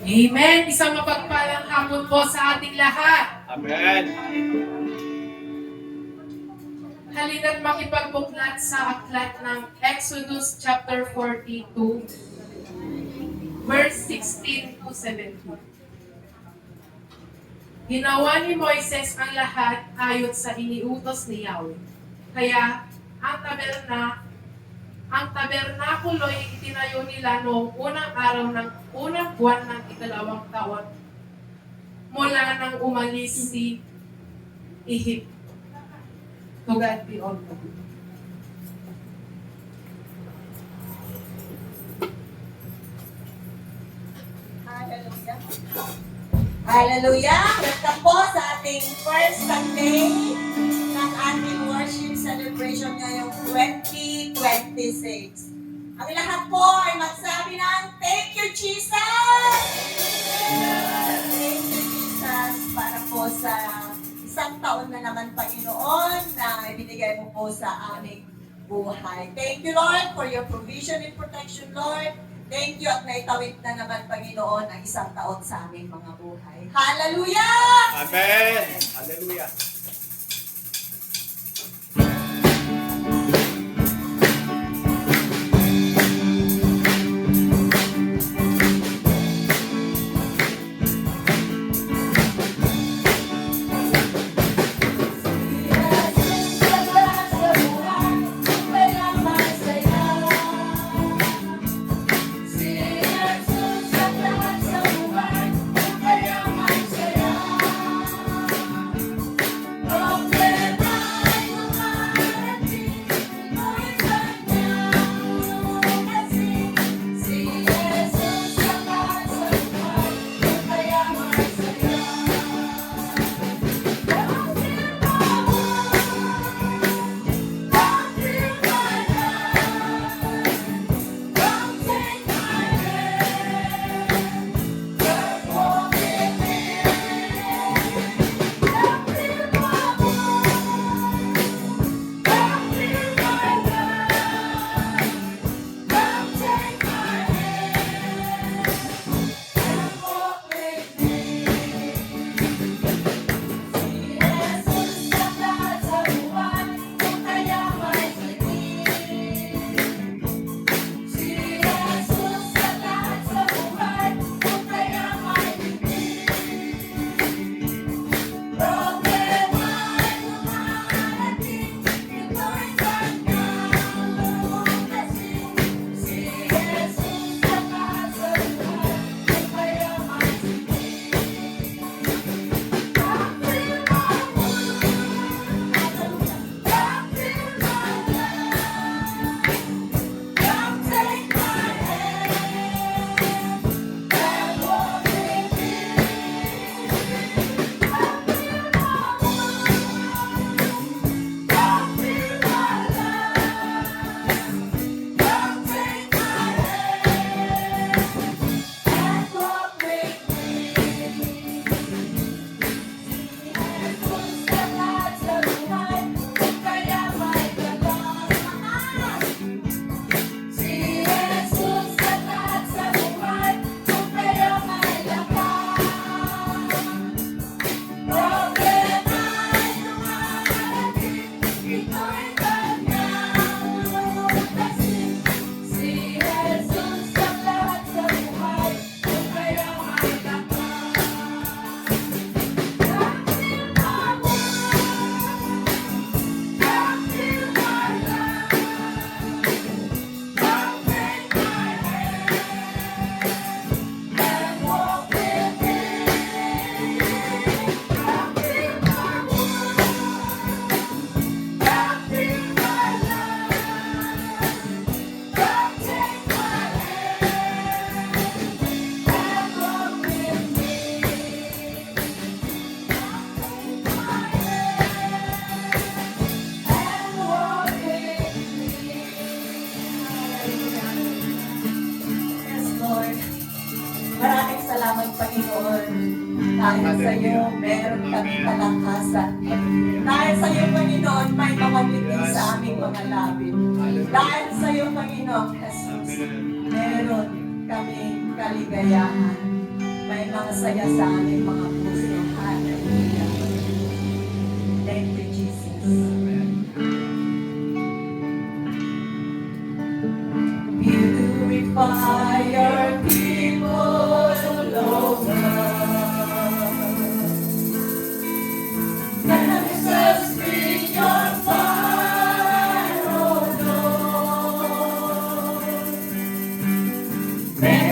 Amen. Isang mapagpalang hapon po sa ating lahat. Amen. Halina't makipagbuklat sa aklat ng Exodus chapter 42, verse 16 to 17. Ginawa ni Moises ang lahat ayon sa iniutos ni Yahweh. Kaya ang tabernakulo'y itinayo nila noong unang araw ng unang buwan ng ikalawang taon mula nang umalis si Egypt. To God be all glory. Hallelujah. Hallelujah! Welcome po sa ating first Sunday ng ating worship celebration ngayong 2026. Ang lahat po ay magsabi ng Thank you, Jesus! Thank you, Jesus, para po sa isang taon na naman, Panginoon, na ibinigay mo po sa aming buhay. Thank you, Lord, for your provision and protection, Lord. Thank you at naitawid na naman, Panginoon, ang isang taon sa aming mga buhay. Hallelujah! Amen. Hallelujah. Dahil sa iyo, meron kami kalakasan. Dahil sa iyo, Panginoon, may mawawiti sa aming mga labi. Dahil sa iyo, Panginoon, Jesus, meron kami kaligayahan. May mga saya sa aming mga puso. Hallelujah. Thank you, Jesus. Purify your people, Lord. Let us bring your fire, oh Lord. Let